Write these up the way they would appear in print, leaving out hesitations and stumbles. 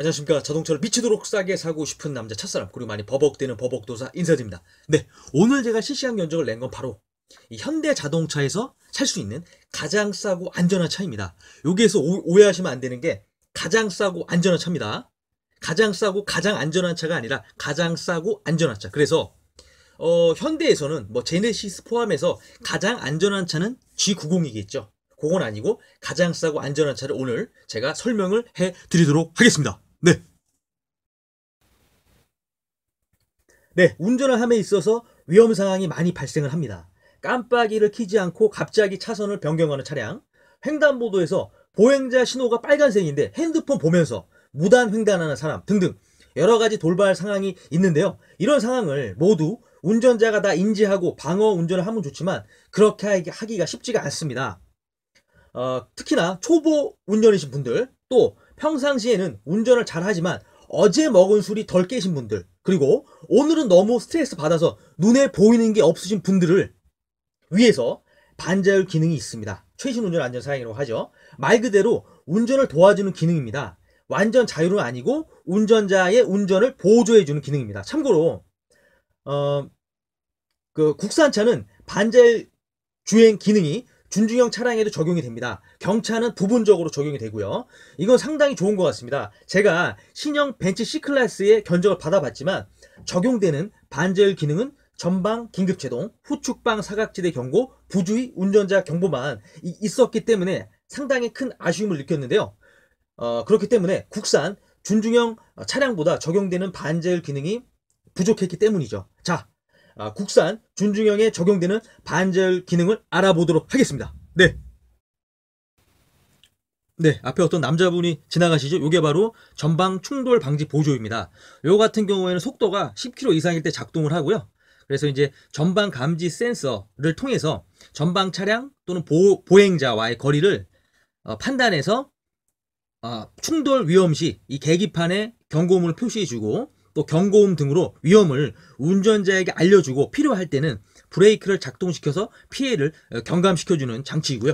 안녕하십니까. 자동차를 미치도록 싸게 사고 싶은 남자 첫사람, 그리고 많이 버벅대는 버벅도사 인사드립니다. 네, 오늘 제가 실시간 견적을 낸 건 바로 이 현대 자동차에서 살 수 있는 가장 싸고 안전한 차입니다. 여기에서 오해하시면 안 되는 게 가장 싸고 안전한 차입니다. 가장 싸고 가장 안전한 차가 아니라 가장 싸고 안전한 차. 그래서 현대에서는 뭐 제네시스 포함해서 가장 안전한 차는 G90이겠죠. 그건 아니고 가장 싸고 안전한 차를 오늘 제가 설명을 해 드리도록 하겠습니다. 네. 네, 운전을 함에 있어서 위험 상황이 많이 발생을 합니다. 깜빡이를 켜지 않고 갑자기 차선을 변경하는 차량, 횡단보도에서 보행자 신호가 빨간색인데 핸드폰 보면서 무단 횡단하는 사람 등등 여러 가지 돌발 상황이 있는데요. 이런 상황을 모두 운전자가 다 인지하고 방어 운전을 하면 좋지만 그렇게 하기가 쉽지가 않습니다. 특히나 초보 운전이신 분들, 또 평상시에는 운전을 잘 하지만 어제 먹은 술이 덜 깨신 분들, 그리고 오늘은 너무 스트레스 받아서 눈에 보이는 게 없으신 분들을 위해서 반자율 기능이 있습니다. 최신 운전 안전 사양이라고 하죠. 말 그대로 운전을 도와주는 기능입니다. 완전 자율은 아니고 운전자의 운전을 보조해주는 기능입니다. 참고로 국산차는 반자율 주행 기능이 준중형 차량에도 적용이 됩니다. 경차는 부분적으로 적용이 되고요. 이건 상당히 좋은 것 같습니다. 제가 신형 벤츠 C클래스의 견적을 받아봤지만 적용되는 반자율 기능은 전방 긴급제동, 후축방 사각지대 경고, 부주의 운전자 경보만 있었기 때문에 상당히 큰 아쉬움을 느꼈는데요. 그렇기 때문에 국산 준중형 차량보다 적용되는 반자율 기능이 부족했기 때문이죠. 자, 국산 준중형에 적용되는 반자율 기능을 알아보도록 하겠습니다. 네. 네, 앞에 어떤 남자분이 지나가시죠? 이게 바로 전방 충돌 방지 보조입니다. 요 같은 경우에는 속도가 10km 이상일 때 작동을 하고요. 그래서 이제 전방 감지 센서를 통해서 전방 차량 또는 보행자와의 거리를 판단해서 충돌 위험 시 이 계기판에 경고음을 표시해주고 또 경고음 등으로 위험을 운전자에게 알려주고 필요할 때는 브레이크를 작동시켜서 피해를 경감시켜주는 장치이고요.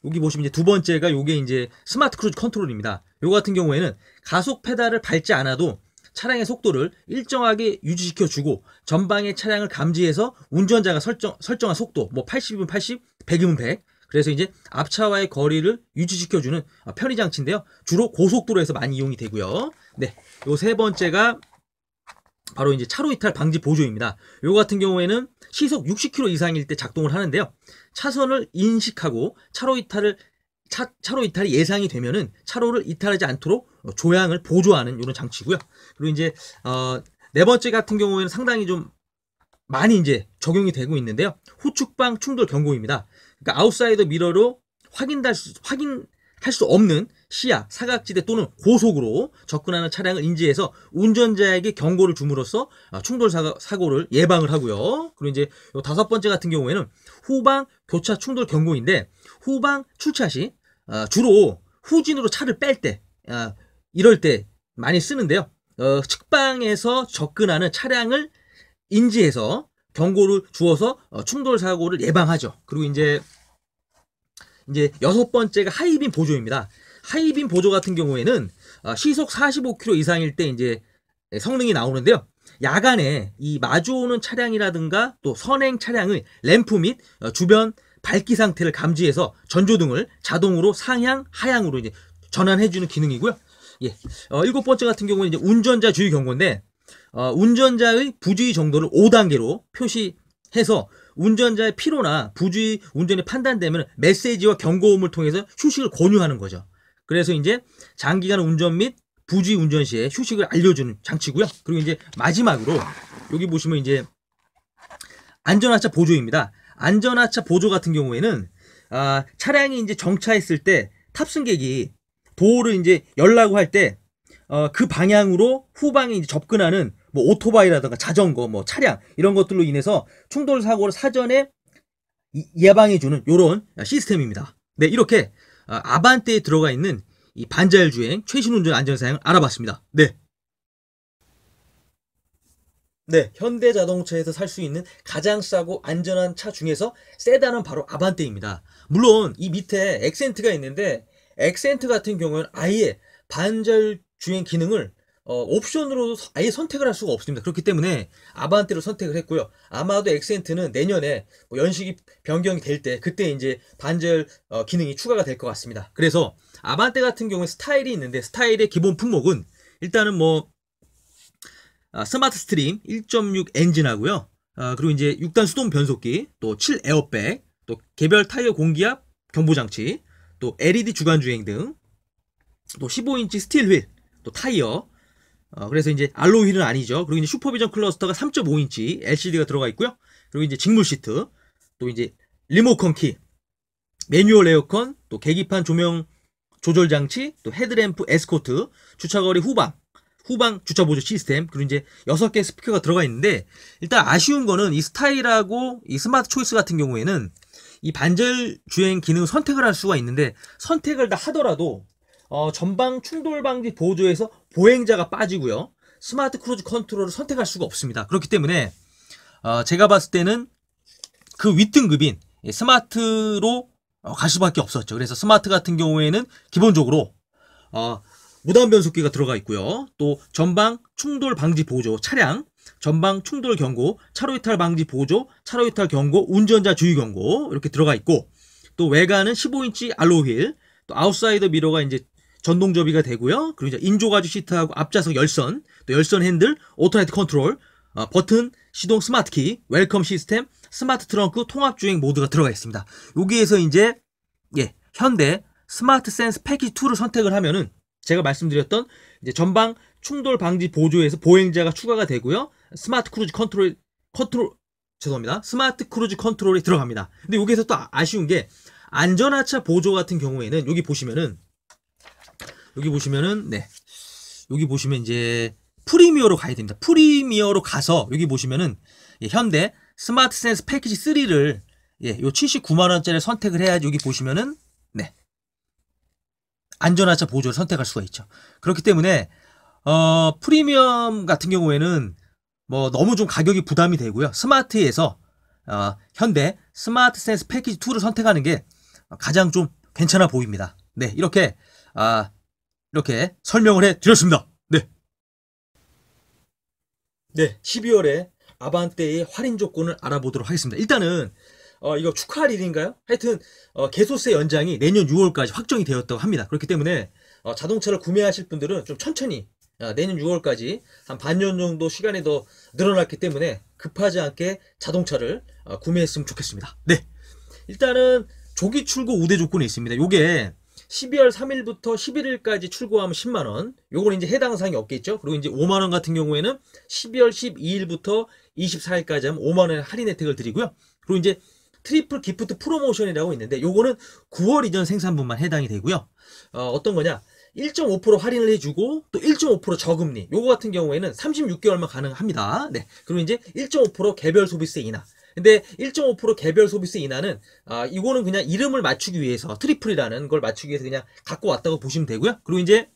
여기 보시면 이제 두 번째가 요게 이제 스마트 크루즈 컨트롤입니다. 요 같은 경우에는 가속 페달을 밟지 않아도 차량의 속도를 일정하게 유지시켜주고 전방의 차량을 감지해서 운전자가 설정한 속도 뭐 80이면 80, 100이면 100. 그래서 이제 앞차와의 거리를 유지시켜주는 편의 장치인데요. 주로 고속도로에서 많이 이용이 되고요. 네, 요 세 번째가 바로 이제 차로 이탈 방지 보조입니다. 요 같은 경우에는 시속 60km 이상일 때 작동을 하는데요. 차선을 인식하고 차로 이탈이 예상이 되면은 차로를 이탈하지 않도록 조향을 보조하는 이런 장치고요. 그리고 이제 네 번째 같은 경우에는 상당히 좀 많이 이제 적용이 되고 있는데요. 후축방 충돌 경고입니다. 그러니까 아웃사이더 미러로 확인할 수 없는 시야, 사각지대 또는 고속으로 접근하는 차량을 인지해서 운전자에게 경고를 줌으로써 충돌 사고를 예방을 하고요. 그리고 이제 요 다섯 번째 같은 경우에는 후방 교차 충돌 경고인데, 후방 출차 시 주로 후진으로 차를 뺄 때, 이럴 때 많이 쓰는데요. 측방에서 접근하는 차량을 인지해서 경고를 주어서 충돌 사고를 예방하죠. 그리고 이제 여섯 번째가 하이빔 보조입니다. 하이빔 보조 같은 경우에는 시속 45km 이상일 때 이제 성능이 나오는데요. 야간에 이 마주오는 차량이라든가 또 선행 차량의 램프 및 주변 밝기 상태를 감지해서 전조등을 자동으로 상향, 하향으로 이제 전환해주는 기능이고요. 예. 일곱 번째 같은 경우는 이제 운전자 주의 경고인데, 운전자의 부주의 정도를 5단계로 표시해서 운전자의 피로나 부주의 운전이 판단되면 메시지와 경고음을 통해서 휴식을 권유하는 거죠. 그래서 이제 장기간 운전 및 부주의 운전 시에 휴식을 알려주는 장치고요. 그리고 이제 마지막으로 여기 보시면 이제 안전하차 보조입니다. 안전하차 보조 같은 경우에는 차량이 이제 정차했을 때 탑승객이 도어를 이제 열라고 할 때 그 방향으로 후방에 이제 접근하는 뭐 오토바이라든가 자전거, 뭐 차량 이런 것들로 인해서 충돌 사고를 사전에 예방해주는 이런 시스템입니다. 네, 이렇게 아반떼에 들어가 있는 이 반자율 주행 최신 운전 안전 사양을 알아봤습니다. 네. 네, 현대자동차에서 살 수 있는 가장 싸고 안전한 차 중에서 세단은 바로 아반떼입니다. 물론 이 밑에 엑센트가 있는데 엑센트 같은 경우는 아예 반자율 주행 기능을 옵션으로 아예 선택을 할 수가 없습니다. 그렇기 때문에 아반떼로 선택을 했고요. 아마도 엑센트는 내년에 뭐 연식이 변경이 될 때 그때 이제 반절 기능이 추가가 될 것 같습니다. 그래서 아반떼 같은 경우에 스타일이 있는데 스타일의 기본 품목은 일단은 뭐 스마트 스트림 1.6 엔진하고요. 그리고 이제 6단 수동 변속기, 또 7 에어백, 또 개별 타이어 공기압 경보 장치, 또 LED 주간 주행 등, 또 15인치 스틸 휠, 또 타이어. 그래서 이제 알로이 휠은 아니죠. 그리고 이제 슈퍼비전 클러스터가 3.5인치 LCD가 들어가 있고요. 그리고 이제 직물 시트, 또 이제 리모컨 키, 매뉴얼 에어컨, 또 계기판 조명 조절 장치, 또 헤드램프 에스코트, 주차거리 후방 주차 보조 시스템, 그리고 이제 6개 스피커가 들어가 있는데, 일단 아쉬운 거는 이 스타일하고 이 스마트 초이스 같은 경우에는 이 반절 주행 기능 선택을 할 수가 있는데, 선택을 다 하더라도 전방 충돌 방지 보조에서 보행자가 빠지고요. 스마트 크루즈 컨트롤을 선택할 수가 없습니다. 그렇기 때문에 제가 봤을 때는 그 윗등급인 스마트로 갈 수밖에 없었죠. 그래서 스마트 같은 경우에는 기본적으로 무단 변속기가 들어가 있고요. 또 전방 충돌 방지 보조 차량, 전방 충돌 경고, 차로 이탈 방지 보조, 차로 이탈 경고, 운전자 주의 경고 이렇게 들어가 있고, 또 외관은 15인치 알로이 휠, 또 아웃사이더 미러가 이제 전동 접이가 되고요. 그리고 이제 인조 가죽 시트하고 앞좌석 열선, 또 열선 핸들, 오토라이트 컨트롤, 버튼, 시동 스마트 키, 웰컴 시스템, 스마트 트렁크 통합 주행 모드가 들어가 있습니다. 여기에서 이제 현대 스마트 센스 패키지 2를 선택을 하면은 제가 말씀드렸던 이제 전방 충돌 방지 보조에서 보행자가 추가가 되고요. 스마트 크루즈 스마트 크루즈 컨트롤이 들어갑니다. 근데 여기서 또 아쉬운 게 안전하차 보조 같은 경우에는 여기 보시면은 여기 보시면 이제 프리미어로 가야 됩니다. 프리미어로 가서 여기 보시면은 현대 스마트 센스 패키지 3를 요 79만 원짜리 선택을 해야지 여기 보시면은 안전하차 보조를 선택할 수가 있죠. 그렇기 때문에 프리미엄 같은 경우에는 뭐 너무 좀 가격이 부담이 되고요. 스마트에서 현대 스마트 센스 패키지 2를 선택하는 게 가장 좀 괜찮아 보입니다. 네, 이렇게 설명을 해 드렸습니다. 네, 12월에 아반떼의 할인 조건을 알아보도록 하겠습니다. 일단은 이거 축하할 일인가요? 하여튼 개소세 연장이 내년 6월까지 확정이 되었다고 합니다. 그렇기 때문에 자동차를 구매하실 분들은 좀 천천히 내년 6월까지 한 반년 정도 시간이 더 늘어났기 때문에 급하지 않게 자동차를 구매했으면 좋겠습니다. 네, 일단은 조기 출고 우대 조건이 있습니다. 요게 12월 3일부터 11일까지 출고하면 10만원. 요건 이제 해당 사항이 없겠죠. 그리고 이제 5만원 같은 경우에는 12월 12일부터 24일까지 하면 5만원의 할인 혜택을 드리고요. 그리고 이제 트리플 기프트 프로모션이라고 있는데 요거는 9월 이전 생산분만 해당이 되고요. 어떤 거냐? 1.5% 할인을 해주고 또 1.5% 저금리. 요거 같은 경우에는 36개월만 가능합니다. 네. 그리고 이제 1.5% 개별 소비세 인하. 근데 1.5% 개별 소비세 인하는 이거는 그냥 이름을 맞추기 위해서 트리플이라는 걸 맞추기 위해서 그냥 갖고 왔다고 보시면 되고요. 그리고 이제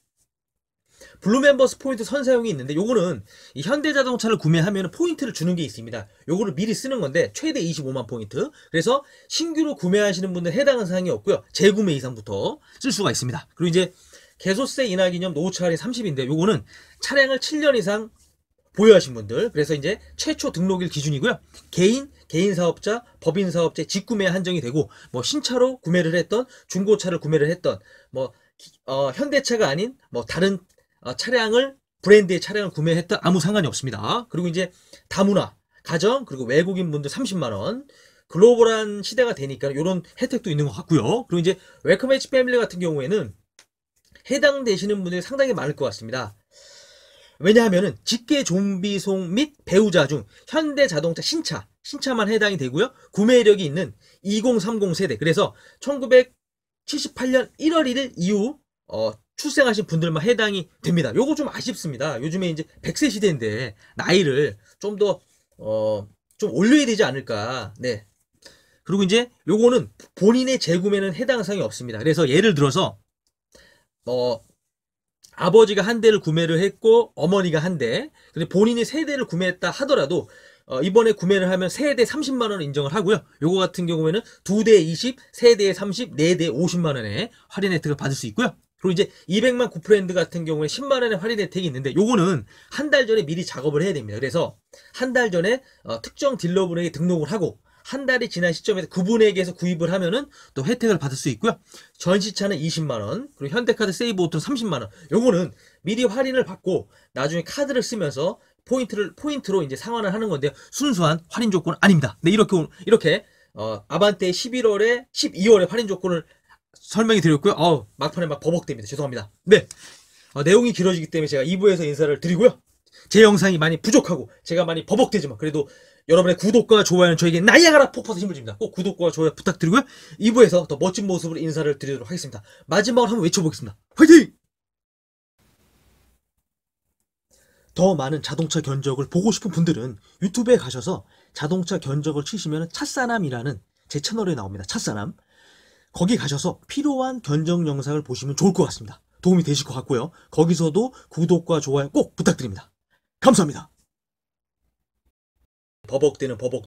블루멤버스 포인트 선사용이 있는데 요거는 이 현대자동차를 구매하면 포인트를 주는 게 있습니다. 요거를 미리 쓰는 건데 최대 25만 포인트. 그래서 신규로 구매하시는 분들 해당하는 사항이 없고요. 재구매 이상부터 쓸 수가 있습니다. 그리고 이제 개소세 인하 기념 노후차 할인 30인데 요거는 차량을 7년 이상 보유하신 분들, 그래서 이제 최초 등록일 기준이고요. 개인 사업자, 법인 사업자 직구매 한정이 되고, 뭐 신차로 구매를 했던, 중고차를 구매를 했던, 뭐 현대차가 아닌 뭐 다른 차량을 브랜드의 차량을 구매했던 아무 상관이 없습니다. 그리고 이제 다문화, 가정, 그리고 외국인 분들 30만 원. 글로벌한 시대가 되니까 이런 혜택도 있는 것 같고요. 그리고 이제 웰컴 H 패밀리 같은 경우에는 해당되시는 분들이 상당히 많을 것 같습니다. 왜냐하면은 직계 좀비송 및 배우자 중 현대자동차 신차만 해당이 되고요. 구매 이력이 있는 2030 세대, 그래서 1978년 1월 1일 이후 출생하신 분들만 해당이 됩니다. 요거 좀 아쉽습니다. 요즘에 이제 100세 시대인데 나이를 좀 더 좀 올려야 되지 않을까. 네. 그리고 이제 요거는 본인의 재구매는 해당 사항이 없습니다. 그래서 예를 들어서 아버지가 한 대를 구매를 했고 어머니가 한 대, 근데 본인이 세 대를 구매했다 하더라도 이번에 구매를 하면 세 대 30만 원 인정을 하고요. 요거 같은 경우에는 두 대 20, 세 대에 30, 네 대에 50만 원의 할인 혜택을 받을 수 있고요. 그리고 이제 200만 구프렌드 같은 경우에 10만 원의 할인 혜택이 있는데 요거는 한 달 전에 미리 작업을 해야 됩니다. 그래서 한 달 전에 특정 딜러분에게 등록을 하고 한 달이 지난 시점에서 그분에게서 구입을 하면은 또 혜택을 받을 수 있고요. 전시차는 20만 원, 그리고 현대카드 세이브 오토는 30만 원. 요거는 미리 할인을 받고 나중에 카드를 쓰면서 포인트로 이제 상환을 하는 건데요. 순수한 할인 조건은 아닙니다. 네, 이렇게 아반떼 11월에 12월에 할인 조건을 설명이 드렸고요. 막판에 막 버벅댑니다. 죄송합니다. 네. 내용이 길어지기 때문에 제가 2부에서 인사를 드리고요. 제 영상이 많이 부족하고 제가 많이 버벅대지만 그래도 여러분의 구독과 좋아요는 저에게 나이아가라 폭포수 힘을 줍니다. 꼭 구독과 좋아요 부탁드리고요. 2부에서 더 멋진 모습으로 인사를 드리도록 하겠습니다. 마지막으로 한번 외쳐보겠습니다. 화이팅! 더 많은 자동차 견적을 보고 싶은 분들은 유튜브에 가셔서 자동차 견적을 치시면 찻사남이라는 제 채널에 나옵니다. 찻사남. 거기 가셔서 필요한 견적 영상을 보시면 좋을 것 같습니다. 도움이 되실 것 같고요. 거기서도 구독과 좋아요 꼭 부탁드립니다. 감사합니다. 버벅대는 버벅.